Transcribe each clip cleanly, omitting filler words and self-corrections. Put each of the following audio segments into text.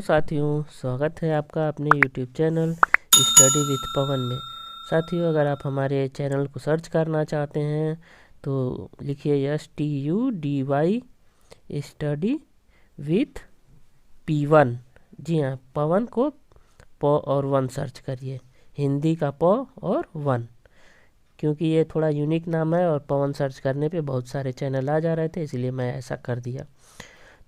तो साथियों, स्वागत है आपका अपने YouTube चैनल स्टडी विथ पवन में। साथियों, अगर आप हमारे चैनल को सर्च करना चाहते हैं तो लिखिए STUDY स्टडी विथ P1। जी हाँ, पवन को प और वन सर्च करिए, हिंदी का प और वन, क्योंकि ये थोड़ा यूनिक नाम है और पवन सर्च करने पे बहुत सारे चैनल आ जा रहे थे, इसलिए मैं ऐसा कर दिया।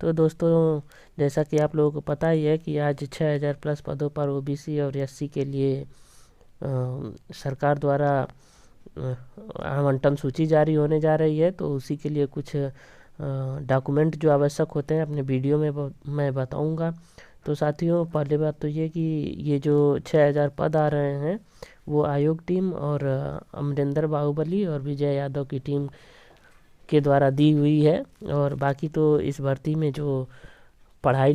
तो दोस्तों, जैसा कि आप लोगों को पता ही है कि आज 6000 प्लस पदों पर ओबीसी और एससी के लिए सरकार द्वारा आवंटन सूची जारी होने जा रही है। तो उसी के लिए कुछ डॉक्यूमेंट जो आवश्यक होते हैं अपने वीडियो में मैं बताऊंगा। तो साथियों, पहली बात तो ये कि ये जो 6000 पद आ रहे हैं वो आयोग टीम और अमरिंदर बाहुबली और विजय यादव की टीम के द्वारा दी हुई है। और बाकी तो इस भर्ती में जो पढ़े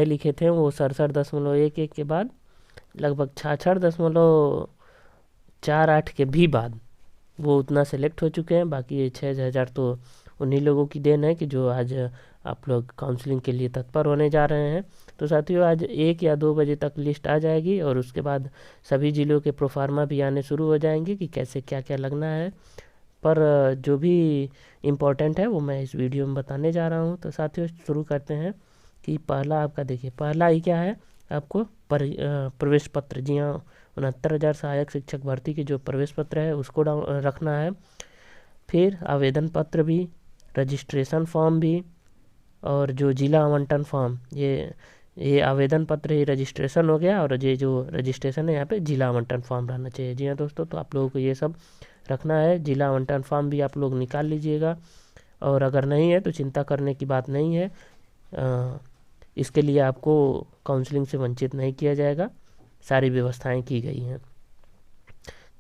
लिखे थे वो 67.11 के बाद लगभग 66.48 के भी बाद वो उतना सेलेक्ट हो चुके हैं। बाकी ये 6000 तो उन्हीं लोगों की देन है कि जो आज आप लोग काउंसलिंग के लिए तत्पर होने जा रहे हैं। तो साथियों, आज 1 या 2 बजे तक लिस्ट आ जाएगी और उसके बाद सभी ज़िलों के प्रोफार्मा भी आने शुरू हो जाएंगे कि कैसे क्या क्या लगना है। पर जो भी इम्पोर्टेंट है वो मैं इस वीडियो में बताने जा रहा हूँ। तो साथियों, शुरू करते हैं कि पहला आपका देखिए, पहला ही क्या है, आपको प्रवेश पत्र। जी हाँ, 69,000 सहायक शिक्षक भर्ती की जो प्रवेश पत्र है उसको रखना है। फिर आवेदन पत्र भी, रजिस्ट्रेशन फॉर्म भी, और जो जिला आवंटन फॉर्म, ये आवेदन पत्र ही रजिस्ट्रेशन हो गया, और ये जो रजिस्ट्रेशन है यहाँ पे जिला आवंटन फॉर्म रहना चाहिए। जी हाँ दोस्तों, तो आप लोगों को ये सब रखना है। जिला आवंटन फॉर्म भी आप लोग निकाल लीजिएगा, और अगर नहीं है तो चिंता करने की बात नहीं है। इसके लिए आपको काउंसलिंग से वंचित नहीं किया जाएगा, सारी व्यवस्थाएं की गई हैं।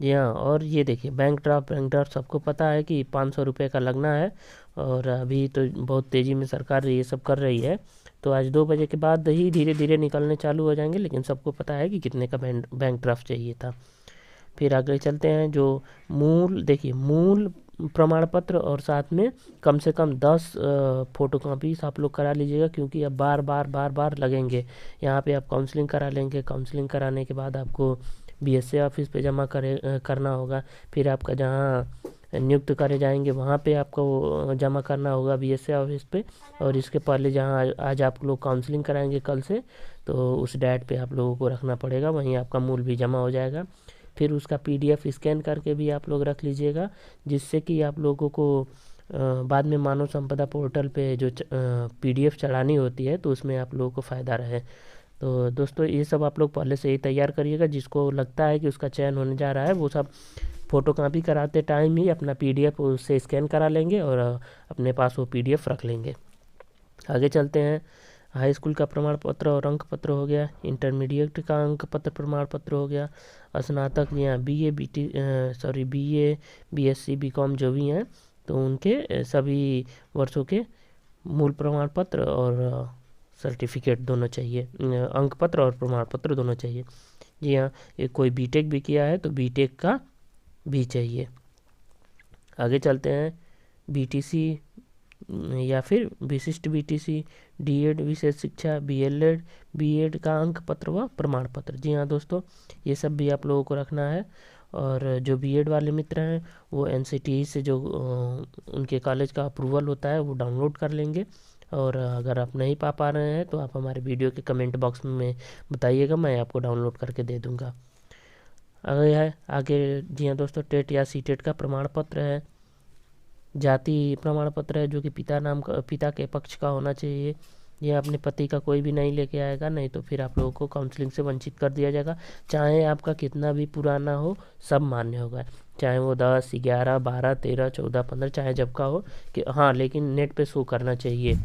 जी हाँ, और ये देखिए, बैंक ड्राफ्ट सबको पता है कि 500 रुपये का लगना है, और अभी तो बहुत तेज़ी में सरकार ये सब कर रही है। तो आज 2 बजे के बाद ही धीरे धीरे निकलने चालू हो जाएंगे, लेकिन सबको पता है कि कितने का बैंक ड्राफ्ट चाहिए था। फिर आगे चलते हैं, जो देखिए मूल प्रमाण पत्र और साथ में कम से कम 10 फोटोकॉपीज आप लोग करा लीजिएगा, क्योंकि अब बार बार लगेंगे। यहाँ पे आप काउंसलिंग करा लेंगे, काउंसलिंग कराने के बाद आपको बीएसए ऑफिस पे जमा करना होगा। फिर आपका जहाँ नियुक्त करे जाएंगे वहाँ पे आपको जमा करना होगा बीएसए ऑफिस पे। और इसके पहले जहाँ आज आप लोग काउंसलिंग कराएंगे कल से, तो उस डेट पे आप लोगों को रखना पड़ेगा, वहीं आपका मूल भी जमा हो जाएगा। फिर उसका पीडीएफ स्कैन करके भी आप लोग रख लीजिएगा, जिससे कि आप लोगों को बाद में मानव संपदा पोर्टल पे जो पीडीएफ चढ़ानी होती है तो उसमें आप लोगों को फ़ायदा रहे। तो दोस्तों, ये सब आप लोग पहले से ही तैयार करिएगा। जिसको लगता है कि उसका चयन होने जा रहा है वो सब फ़ोटोकॉपी कराते टाइम ही अपना पीडीएफ उससे स्कैन करा लेंगे और अपने पास वो पीडीएफ रख लेंगे। आगे चलते हैं। हाई स्कूल का प्रमाण पत्र और अंक पत्र हो गया, इंटरमीडिएट का अंक पत्र प्रमाण पत्र हो गया, स्नातक या बीए बीएससी बीकॉम जो भी हैं तो उनके सभी वर्षों के मूल प्रमाण पत्र और सर्टिफिकेट दोनों चाहिए, अंक पत्र और प्रमाण पत्र दोनों चाहिए। जी हाँ, ये कोई बीटेक भी किया है तो बीटेक का भी चाहिए। आगे चलते हैं, बीटीसी या फिर विशिष्ट बीटीसी, डीएड विशेष शिक्षा, बीएलएड, बीएड का अंक पत्र व प्रमाण पत्र। जी हाँ दोस्तों, ये सब भी आप लोगों को रखना है। और जो बीएड वाले मित्र हैं वो एनसीटीई से जो उनके कॉलेज का अप्रूवल होता है वो डाउनलोड कर लेंगे। और अगर आप नहीं पा रहे हैं तो आप हमारे वीडियो के कमेंट बॉक्स में बताइएगा, मैं आपको डाउनलोड करके दे दूँगा। आगे जी हाँ दोस्तों, टेट या सीटेट का प्रमाण पत्र है, जाति प्रमाण पत्र है जो कि पिता के पक्ष का होना चाहिए। यह अपने पति का कोई भी नहीं लेके आएगा, नहीं तो फिर आप लोगों को काउंसलिंग से वंचित कर दिया जाएगा। चाहे आपका कितना भी पुराना हो, सब मान्य होगा, चाहे वो 10, 11, 12, 13, 14, 15 चाहे जब का हो, कि हाँ लेकिन नेट पे शो करना चाहिए।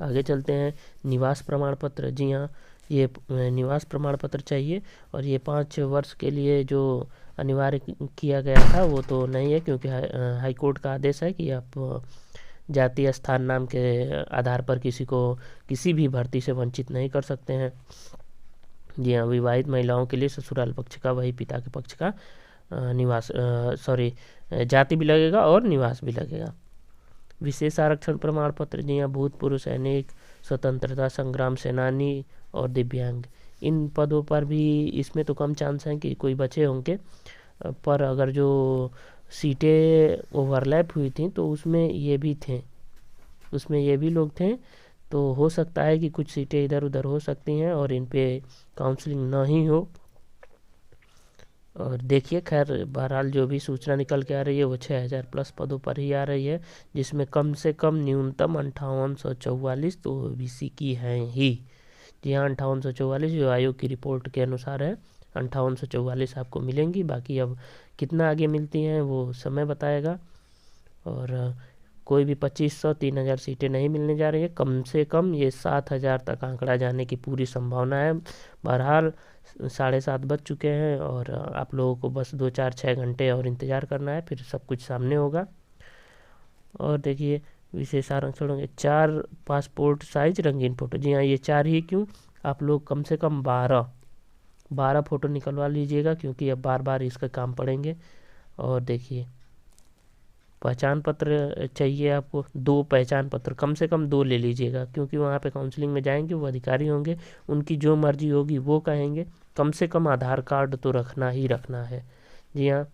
आगे चलते हैं, निवास प्रमाण पत्र। जी हाँ, ये निवास प्रमाण पत्र चाहिए, और ये 5 वर्ष के लिए जो अनिवार्य किया गया था वो तो नहीं है, क्योंकि हाई कोर्ट का आदेश है कि आप जातीय स्थान नाम के आधार पर किसी को किसी भी भर्ती से वंचित नहीं कर सकते हैं। जी हाँ, विवाहित महिलाओं के लिए ससुराल पक्ष का वही पिता के पक्ष का जाति भी लगेगा और निवास भी लगेगा। विशेष आरक्षण प्रमाण पत्र, जी हाँ, भूतपूर्व सैनिक, स्वतंत्रता संग्राम सेनानी और दिव्यांग, इन पदों पर भी इसमें तो कम चांस हैं कि कोई बचे होंगे, पर अगर जो सीटें ओवरलैप हुई थी तो उसमें ये भी थे, उसमें ये भी लोग थे। तो हो सकता है कि कुछ सीटें इधर उधर हो सकती हैं और इन पे काउंसलिंग ना ही हो। और देखिए, खैर बहरहाल जो भी सूचना निकल के आ रही है वो 6000 प्लस पदों पर ही आ रही है, जिसमें कम से कम न्यूनतम 5844 तो ओबीसी की हैं ही। जी हाँ, 5844 जो आयोग की रिपोर्ट के अनुसार है, 5844 आपको मिलेंगी। बाकी अब कितना आगे मिलती हैं वो समय बताएगा। और कोई भी 2500 3000 सीटें नहीं मिलने जा रही है, कम से कम ये 7000 तक आंकड़ा जाने की पूरी संभावना है। बहरहाल 7:30 बज चुके हैं और आप लोगों को बस 2-4-6 घंटे और इंतज़ार करना है, फिर सब कुछ सामने होगा। और देखिए, विशेष आरक्षण होंगे 4 पासपोर्ट साइज रंगीन फ़ोटो। जी हाँ, ये 4 ही क्यों, आप लोग कम से कम 12 फ़ोटो निकलवा लीजिएगा, क्योंकि अब बार बार इसका काम पड़ेंगे। और देखिए, पहचान पत्र चाहिए आपको, 2 पहचान पत्र, कम से कम 2 ले लीजिएगा, क्योंकि वहाँ पे काउंसलिंग में जाएंगे वो अधिकारी होंगे, उनकी जो मर्जी होगी वो कहेंगे। कम से कम आधार कार्ड तो रखना ही रखना है। जी हाँ,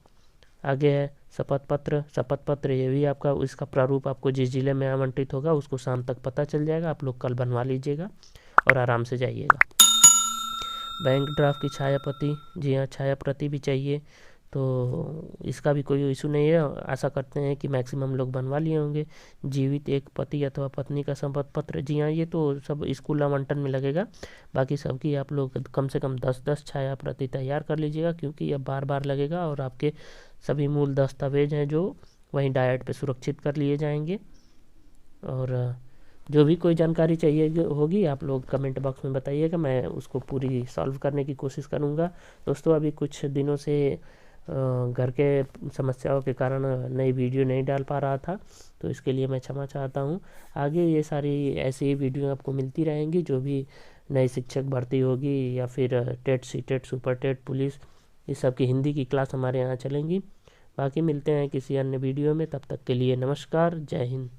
आगे है शपथ पत्र। शपथ पत्र ये भी आपका, इसका प्रारूप आपको जिस जिले में आवंटित होगा उसको शाम तक पता चल जाएगा, आप लोग कल बनवा लीजिएगा और आराम से जाइएगा। बैंक ड्राफ्ट की छाया प्रति, जी हाँ, छाया प्रति भी चाहिए, तो इसका भी कोई इशू नहीं है। आशा करते हैं कि मैक्सिमम लोग बनवा लिए होंगे। जीवित एक पति अथवा पत्नी का शपथ पत्र, जी हाँ, ये तो सब स्कूल आवंटन में लगेगा। बाकी सबकी आप लोग कम से कम 10-10 छाया प्रति तैयार कर लीजिएगा, क्योंकि यह बार बार लगेगा और आपके सभी मूल दस्तावेज हैं जो वहीं डायट पे सुरक्षित कर लिए जाएंगे। और जो भी कोई जानकारी चाहिए होगी आप लोग कमेंट बॉक्स में बताइएगा, मैं उसको पूरी सॉल्व करने की कोशिश करूँगा। दोस्तों, अभी कुछ दिनों से घर के समस्याओं के कारण नई वीडियो नहीं डाल पा रहा था, तो इसके लिए मैं क्षमा चाहता हूँ। आगे ये सारी ऐसी ही वीडियो आपको मिलती रहेंगी, जो भी नई शिक्षक भर्ती होगी या फिर TET CTET super TET police, इस सब की हिंदी की क्लास हमारे यहाँ चलेंगी। बाकी मिलते हैं किसी अन्य वीडियो में, तब तक के लिए नमस्कार, जय हिंद।